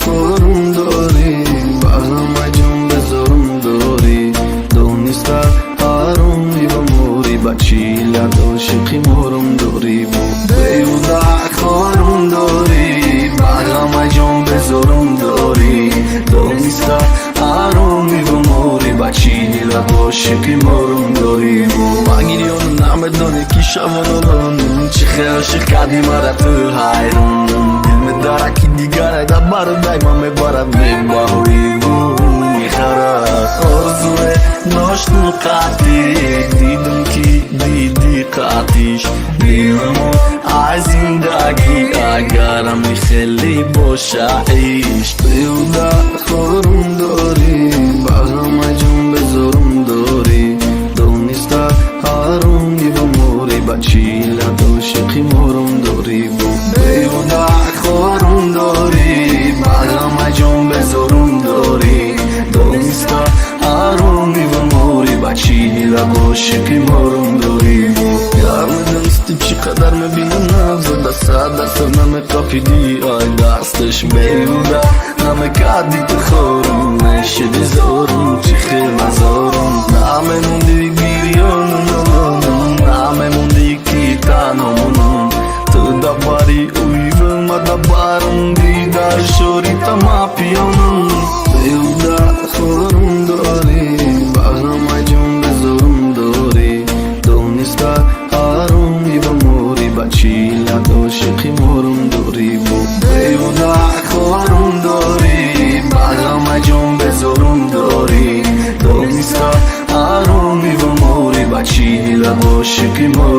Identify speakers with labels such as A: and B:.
A: خورم داری بغلم جون بذارم داری دونستا آرومی و موری بچی لدو شقی مورم داری بیودا خورم داری بغلم جون بذارم داری دونستا آرومی و موری بچی لدو شقی مورم داری مگیری اون نام داری که شوانون چه خیلی کردی مرا تو حیرون داره که دیگره دبارو دایما میبارد میباوی میخرد آرزوه ناشنو قطی دیدم که دیدی قطیش دیدم از زندگی اگرم خیلی باشه ایش بیودا خورم داری بغلم جون بذارم داری دونستا آرومی و موری بچی لدو شقی مورم داری بیودا خورم داری بغلم جون بذارم داری دونستا آرومی و موری بچی لدو شقی مورم داری یار میدونستی چقدر میبینم نبزه دست نمه کافیدی آی دستش بیودا نمه کردی تو خورم نشدی زارم چی خیلی مزارم نمه موندی بیریانم نمه موندی کی تنامونم تو دباری uyuyorum adabarım didar şori tama piyanım بیودا خورم داری بغلم جون بذارم داری دونستا آرومی و موری بچی لدو شقی مورم داری بیودا خورم داری بغلم جون بذارم داری دونستا آرومی و موری بچی لدو شقی مورم